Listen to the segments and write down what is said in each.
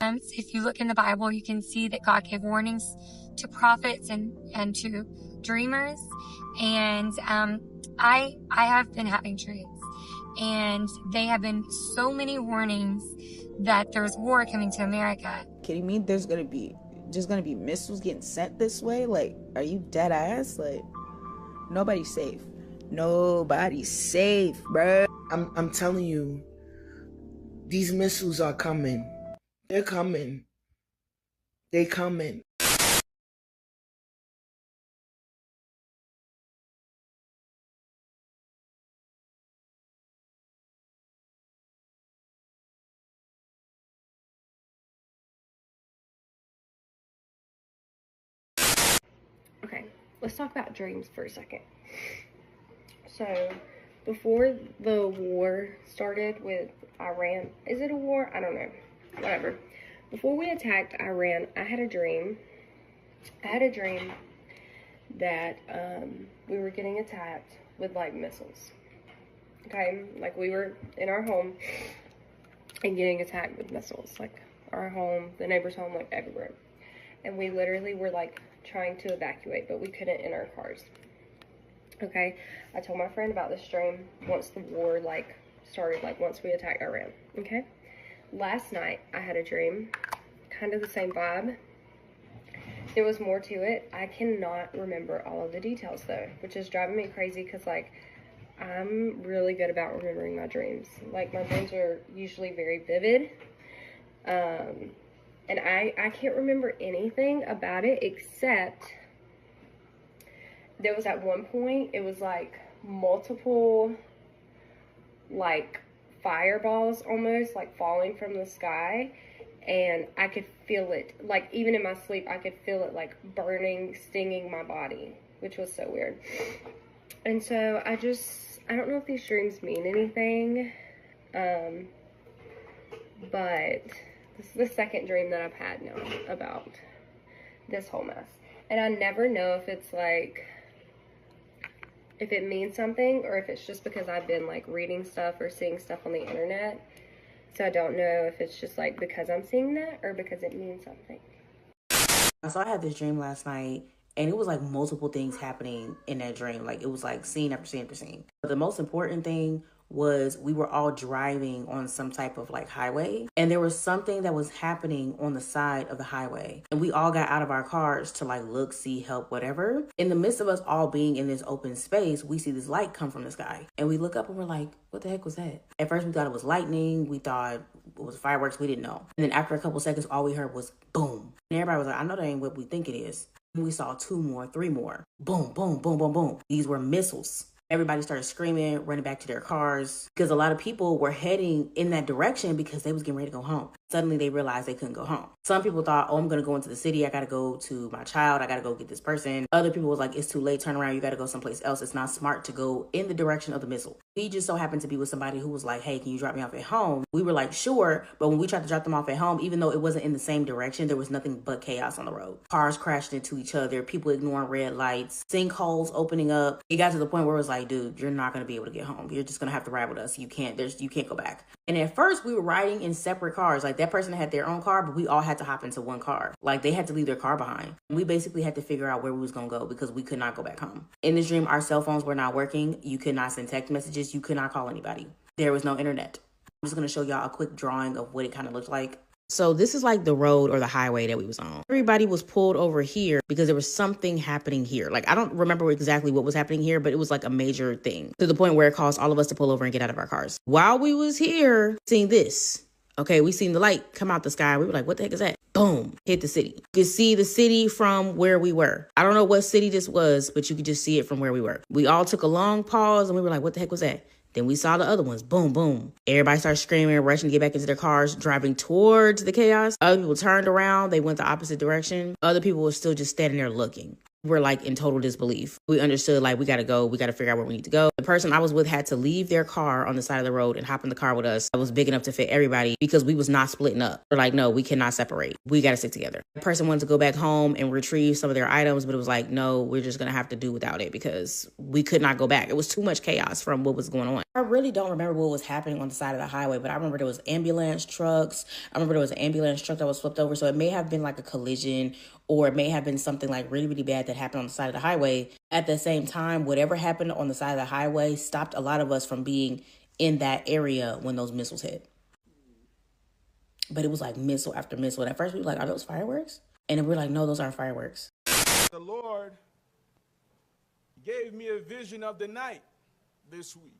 If you look in the Bible, you can see that God gave warnings to prophets and to dreamers. And I have been having dreams, and they have been so many warnings that there's war coming to America. Kidding me? There's gonna be missiles getting sent this way? Like, are you dead ass? Like, nobody's safe. Nobody's safe, bro. I'm telling you, these missiles are coming. They're coming. They coming. Okay, let's talk about dreams for a second. So, before the war started with Iran, is it a war? I don't know. Whatever. Before we attacked Iran, I had a dream. That we were getting attacked with like missiles. Okay, like we were in our home and getting attacked with missiles, like our home, the neighbor's home, like everywhere. And we literally were like trying to evacuate, but we couldn't in our cars. Okay, I told my friend about this dream once the war like started, like once we attacked Iran. Okay, last night I had a dream, kind of the same vibe. There was more to it. I cannot remember all of the details though, which is driving me crazy because like I'm really good about remembering my dreams. Like my dreams are usually very vivid. And I can't remember anything about it except there was at one point, it was like multiple like fireballs almost like falling from the sky. And I could feel it, like even in my sleep, I could feel it like burning, stinging my body, which was so weird. And so I don't know if these dreams mean anything, but this is the second dream that I've had now about this whole mess. And I never know if it's like, if it means something or if it's just because I've been like reading stuff or seeing stuff on the internet. So I don't know if it's just like because I'm seeing that or because it means something. So I had this dream last night, and it was like multiple things happening in that dream. Like it was like scene after scene after scene. But the most important thing was we were all driving on some type of like highway, and there was something that was happening on the side of the highway, and we all got out of our cars to like look, see, help, whatever. In the midst of us all being in this open space, we see this light come from the sky, and we look up and we're like, what the heck was that? At first we thought it was lightning, we thought it was fireworks, we didn't know. And then after a couple seconds, all we heard was boom, and everybody was like, I know that ain't what we think it is. And we saw 2 more, 3 more, boom, boom, boom, boom, boom. These were missiles. Everybody started screaming, running back to their cars, because a lot of people were heading in that direction because they was getting ready to go home. Suddenly they realized they couldn't go home. Some people thought, oh, I'm going to go into the city. I got to go to my child. I got to go get this person. Other people was like, it's too late. Turn around. You got to go someplace else. It's not smart to go in the direction of the missile. We just so happened to be with somebody who was like, hey, can you drop me off at home? We were like, sure. But when we tried to drop them off at home, even though it wasn't in the same direction, there was nothing but chaos on the road. Cars crashed into each other. People ignoring red lights. Sinkholes opening up. It got to the point where it was like, dude, you're not going to be able to get home. You're just going to have to ride with us. You can't go back. And at first we were riding in separate cars. Like that person had their own car, but we all had to hop into one car. Like they had to leave their car behind. We basically had to figure out where we was going to go because we could not go back home. In this dream, our cell phones were not working. You could not send text messages. You could not call anybody. There was no internet. I'm just going to show y'all a quick drawing of what it kind of looked like. So this is like the road or the highway that we was on. Everybody was pulled over here because there was something happening here. Like I don't remember exactly what was happening here, but it was like a major thing to the point where it caused all of us to pull over and get out of our cars. While we was here seeing this, okay, we seen the light come out the sky. We were like, what the heck is that? Boom, hit the city. You could see the city from where we were. I don't know what city this was, but you could just see it from where we were. We all took a long pause and we were like, what the heck was that? Then we saw the other ones. Boom, boom. Everybody started screaming, rushing to get back into their cars, driving towards the chaos. Other people turned around. They went the opposite direction. Other people were still just standing there looking. We're like in total disbelief. We understood like we got to go. We got to figure out where we need to go. The person I was with had to leave their car on the side of the road and hop in the car with us. That was big enough to fit everybody because we was not splitting up. We're like, no, we cannot separate. We got to stick together. The person wanted to go back home and retrieve some of their items, but it was like, no, we're just going to have to do without it because we could not go back. It was too much chaos from what was going on. I really don't remember what was happening on the side of the highway, but I remember there was ambulance trucks. I remember there was an ambulance truck that was flipped over. So it may have been like a collision, or it may have been something like really, really bad that happened on the side of the highway. At the same time, whatever happened on the side of the highway stopped a lot of us from being in that area when those missiles hit. But it was like missile after missile. And at first we were like, are those fireworks? And then we're like, no, those aren't fireworks. The Lord gave me a vision of the night this week.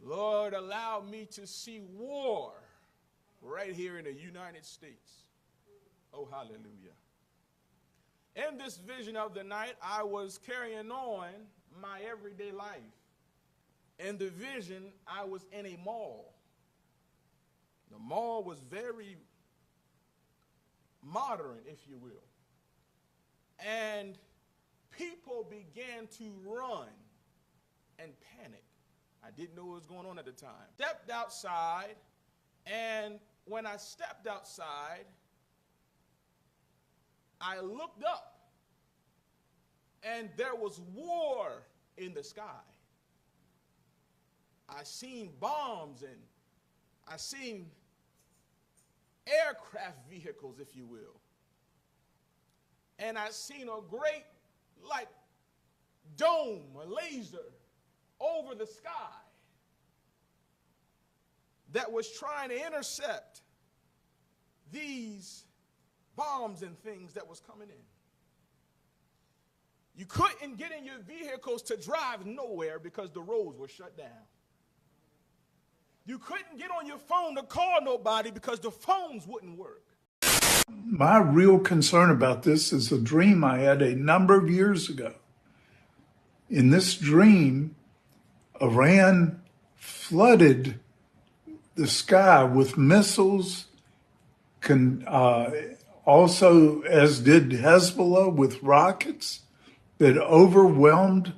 Lord allowed me to see war right here in the United States. Oh, hallelujah. In this vision of the night, I was carrying on my everyday life. In the vision, I was in a mall. The mall was very modern, if you will. And people began to run and panic. I didn't know what was going on at the time. Stepped outside, and when I stepped outside, I looked up, and there was war in the sky. I seen bombs, and I seen aircraft vehicles, if you will. And I seen a great, like, dome, a laser over the sky that was trying to intercept these bombs and things that was coming in. You couldn't get in your vehicles to drive nowhere because the roads were shut down. You couldn't get on your phone to call nobody because the phones wouldn't work. My real concern about this is a dream I had a number of years ago. In this dream, Iran flooded the sky with missiles, also as did Hezbollah with rockets that overwhelmed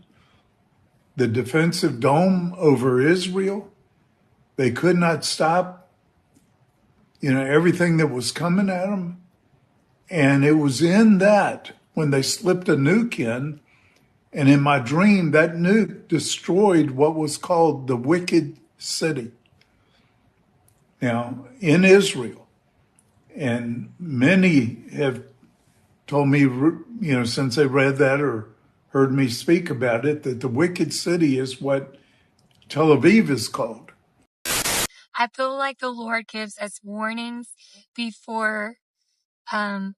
the defensive dome over Israel. They could not stop, everything that was coming at them. And it was in that when they slipped a nuke in, and in my dream, that nuke destroyed what was called the wicked city. Now, in Israel, and many have told me, since they read that or heard me speak about it, that the wicked city is what Tel Aviv is called. I feel like the Lord gives us warnings before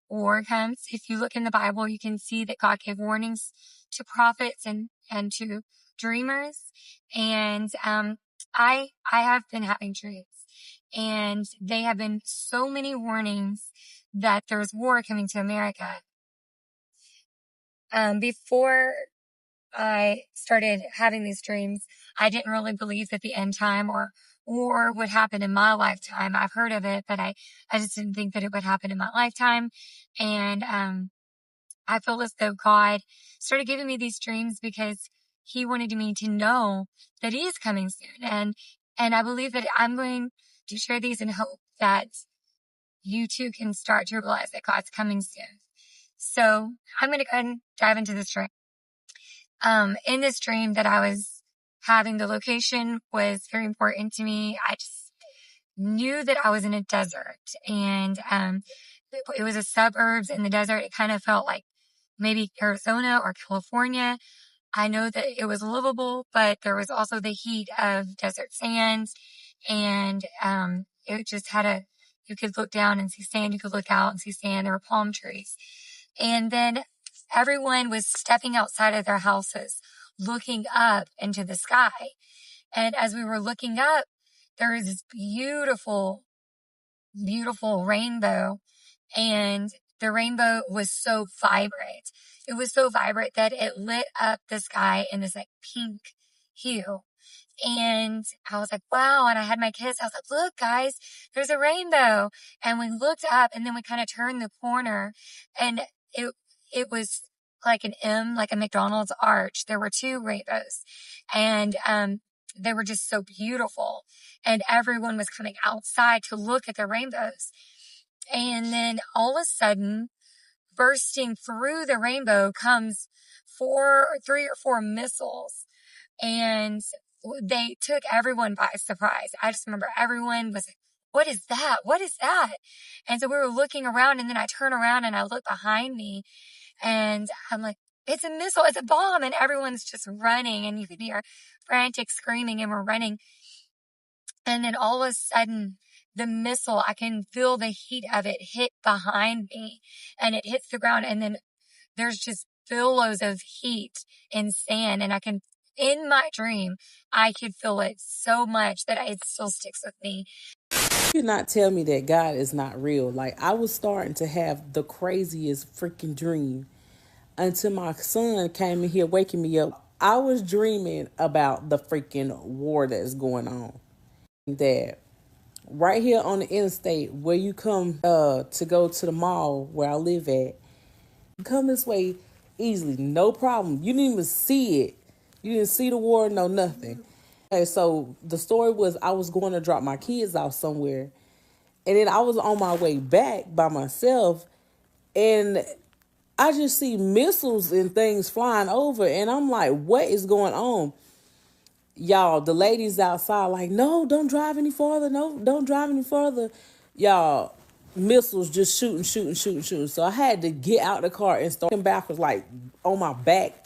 war comes. If you look in the Bible, you can see that God gave warnings to prophets and to dreamers. And I have been having dreams, and they have been so many warnings that there's war coming to America. Before I started having these dreams, I didn't really believe that the end time or war would happen in my lifetime. I've heard of it, but I just didn't think that it would happen in my lifetime. And I feel as though God started giving me these dreams because he wanted me to know that he is coming soon. And I believe that I'm going to share these in hope that you too can start to realize that God's coming soon. So I'm going to go ahead and dive into this dream. In this dream that I was having, the location was very important to me. I just knew that I was in a desert, and it was a suburbs in the desert. It kind of felt like maybe Arizona or California. I know that it was livable, but there was also the heat of desert sands, and it just had you could look down and see sand, you could look out and see sand, there were palm trees. And then everyone was stepping outside of their houses, looking up into the sky. And as we were looking up, there was this beautiful, beautiful rainbow. And the rainbow was so vibrant. It was so vibrant that it lit up the sky in this like pink hue. And I was like, wow. And I had my kids. I was like, look, guys, there's a rainbow. And we looked up, and then we kind of turned the corner, and it was like an M, like a McDonald's arch. There were 2 rainbows, and they were just so beautiful. And everyone was coming outside to look at the rainbows. And then all of a sudden, bursting through the rainbow comes 3 or 4 missiles, and they took everyone by surprise. I just remember everyone was like, what is that? What is that? And so we were looking around, and then I turn around and I look behind me, and I'm like, it's a missile, it's a bomb. And everyone's just running, and you could hear frantic screaming, and we're running. And then all of a sudden, the missile, I can feel the heat of it hit behind me, and it hits the ground. And then there's just billows of heat and sand. And in my dream, I could feel it so much that it still sticks with me. You cannot tell me that God is not real. Like, I was starting to have the craziest freaking dream until my son came in here waking me up. I was dreaming about the freaking war that's going on. That right here on the interstate where you come to go to the mall where I live at, come this way easily, no problem. You didn't even see it. You didn't see the war, no nothing. Okay, so the story was I was going to drop my kids off somewhere, and then I was on my way back by myself, and I just see missiles and things flying over, and I'm like, what is going on? Y'all, the ladies outside like, no, don't drive any farther. No, don't drive any further. Y'all, missiles just shooting. So I had to get out the car and start backwards, like on my back,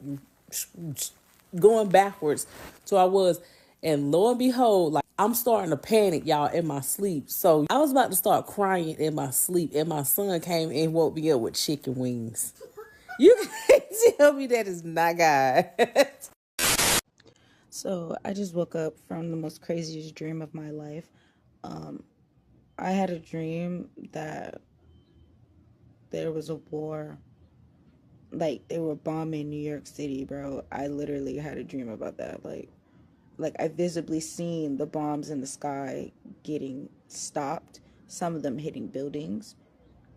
going backwards. So I was, and lo and behold, like I'm starting to panic, y'all, in my sleep. So I was about to start crying in my sleep, and my son came and woke me up with chicken wings. You can't tell me that is not God. So I just woke up from the most craziest dream of my life. I had a dream that there was a war. Like, they were bombing New York City, bro. I literally had a dream about that. Like I visibly seen the bombs in the sky getting stopped. Some of them hitting buildings.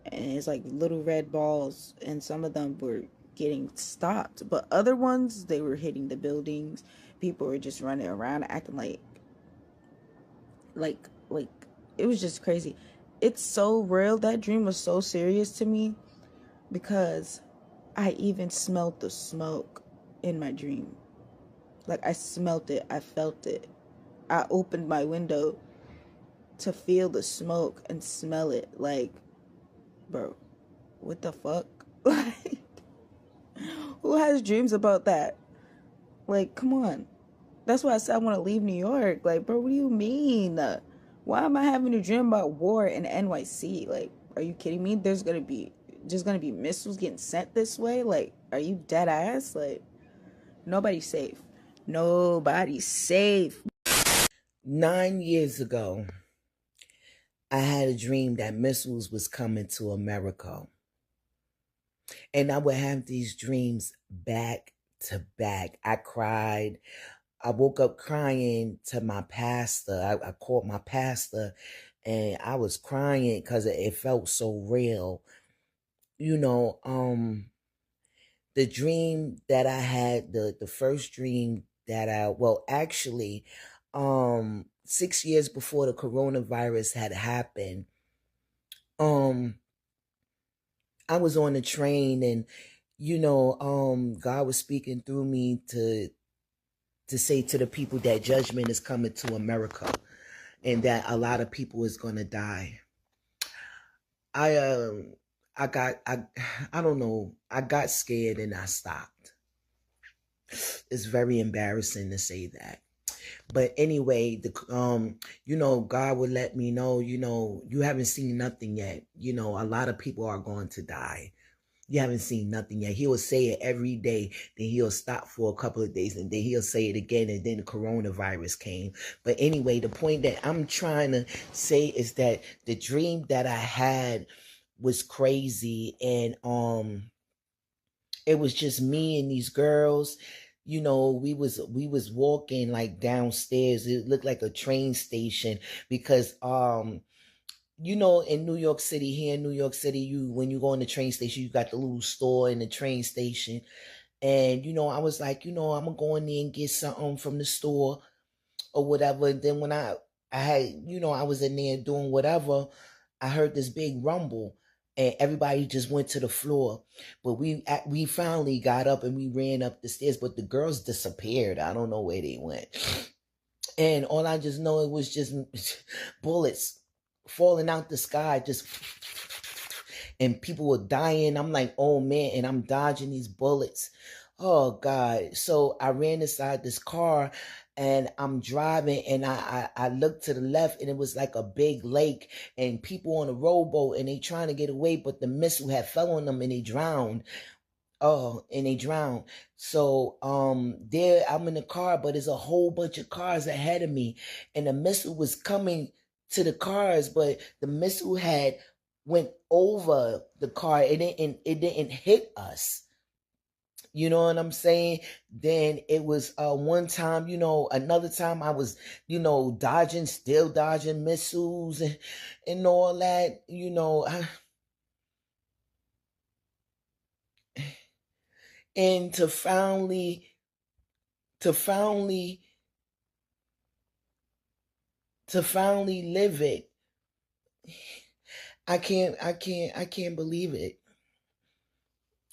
And it's like little red balls, and some of them were getting stopped. But other ones, they were hitting the buildings. People were just running around acting like it was just crazy. It's so real. That dream was so serious to me because I even smelled the smoke in my dream. Like, I smelt it, I felt it. I opened my window to feel the smoke and smell it. Like, bro, what the fuck? Like, who has dreams about that? Like, come on. That's why I said I want to leave New York. Like, bro, what do you mean? Why am I having a dream about war in NYC? Like, are you kidding me? There's gonna be missiles getting sent this way. Like, are you dead ass? Like, nobody's safe. Nobody's safe. 9 years ago, I had a dream that missiles was coming to America. And I would have these dreams back to back. I cried. I woke up crying to my pastor. I called my pastor, and I was crying because it felt so real. You know, the dream that I had, the first dream that actually, 6 years before the coronavirus had happened, I was on the train, and God was speaking through me to say to the people that judgment is coming to America, and that a lot of people is gonna die. I don't know. I got scared and I stopped. It's very embarrassing to say that. But anyway, God would let me know, you haven't seen nothing yet. A lot of people are going to die. You haven't seen nothing yet. He will say it every day. Then he'll stop for a couple of days, and then he'll say it again. And then the coronavirus came. But anyway, the point that I'm trying to say is that the dream that I had was crazy, and it was just me and these girls. We was walking like downstairs. It looked like a train station because you know, in New York City, here in New York City, when you go in the train station, you got the little store in the train station. And, you know, I was like, you know, I'm going to go in there and get something from the store or whatever. And then when I had, you know, I was in there doing whatever, I heard this big rumble and everybody just went to the floor. But we finally got up and we ran up the stairs, but the girls disappeared. I don't know where they went. And all I just know, it was just bullets falling out the sky, just, and people were dying. I'm like, oh man, and I'm dodging these bullets. Oh God. So I ran inside this car and I'm driving and I looked to the left and it was like a big lake and people on a rowboat and they trying to get away, but the missile had fell on them and they drowned. Oh, and they drowned. So there I'm in the car, but there's a whole bunch of cars ahead of me. And the missile was coming to the cars, but the missile had went over the car. It didn't hit us. You know what I'm saying? Then it was one time, you know, another time I was, you know, still dodging missiles and all that, you know. And to finally live it, I can't believe it.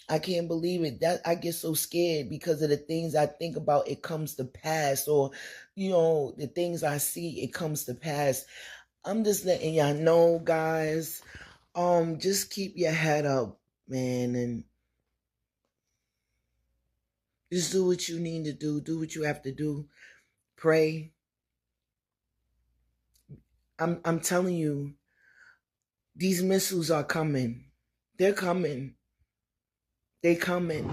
I can't believe it. That I get so scared because of the things I think about, it comes to pass, or, you know, the things I see, it comes to pass. I'm just letting y'all know, guys. Just keep your head up, man, and just do what you need to do. Do what you have to do. Pray. I'm telling you, these missiles are coming. They're coming. They coming.